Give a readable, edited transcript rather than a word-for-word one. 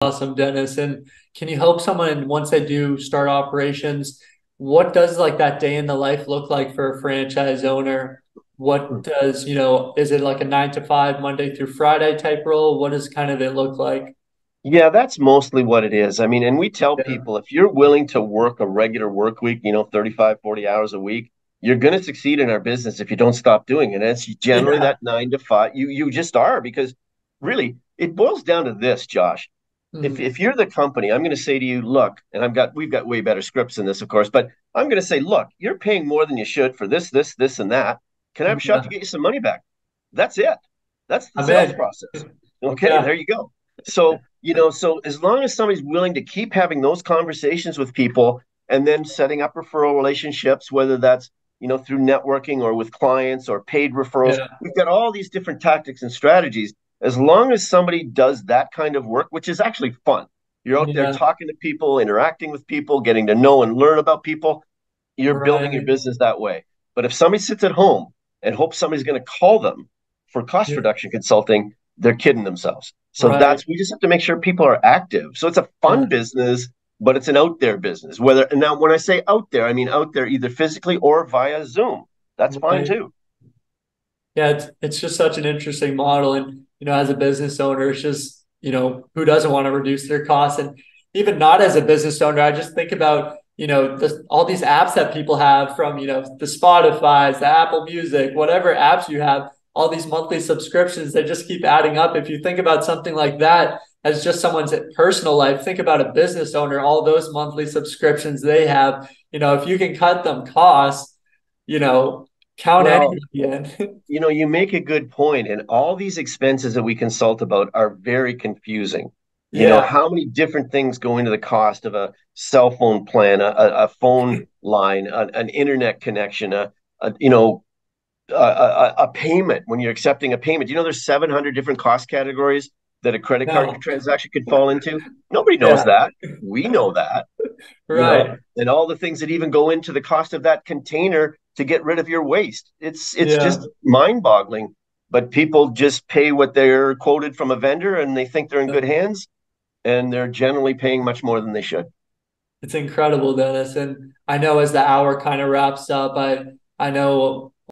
awesome, Dennis. And can you help someone once they do start operations? What does like that day in the life look like for a franchise owner? What does, is it like a 9 to 5, Monday through Friday type role? What does kind of it look like? Yeah, that's mostly what it is. I mean, and we tell Yeah. people if you're willing to work a regular work week, 35, 40 hours a week, you're going to succeed in our business if you don't stop doing it. And it's generally Yeah. that 9 to 5. You just are because really it boils down to this, Josh. If Mhm. if you're the company, I'm going to say to you, look, and we've got way better scripts than this, of course, but I'm going to say, look, you're paying more than you should for this, and that. Can I have a shot to Yeah. get you some money back? That's it. That's the I'm sales in. process. Okay, Yeah. there you go. So as long as somebody's willing to keep having those conversations with people and then setting up referral relationships, whether that's, through networking or with clients or paid referrals, Yeah. we've got all these different tactics and strategies. As long as somebody does that kind of work, which is actually fun, you're out there Yeah. talking to people, interacting with people, getting to know and learn about people, you're building your Right. business that way. But if somebody sits at home and hopes somebody's going to call them for cost Yeah. reduction consulting, they're kidding themselves. So Right. we just have to make sure people are active. So it's a fun Yeah. business, but it's an out there business. And now when I say out there, I mean out there either physically or via Zoom. That's fine Right. too. Yeah, it's just such an interesting model. And, as a business owner, it's just, who doesn't want to reduce their costs? And even not as a business owner, I just think about, all these apps that people have from, the Spotify's, the Apple Music, whatever apps you have, all these monthly subscriptions, they just keep adding up. If you think about something like that as just someone's personal life, think about a business owner, all those monthly subscriptions they have, if you can cut them costs, you know, count Well, anybody in. you make a good point, and all these expenses that we consult about are very confusing. Yeah. How many different things go into the cost of a cell phone plan, a phone line, an internet connection, a payment when you're accepting a payment. There's 700 different cost categories that a credit card No. transaction could fall into. Nobody knows Yeah. that. We know that, Right. and all the things that even go into the cost of that container to get rid of your waste. It's Yeah. just mind-boggling. But people just pay what they're quoted from a vendor, and they think they're in good hands, and they're generally paying much more than they should. It's incredible, Dennis. And I know as the hour kind of wraps up, I know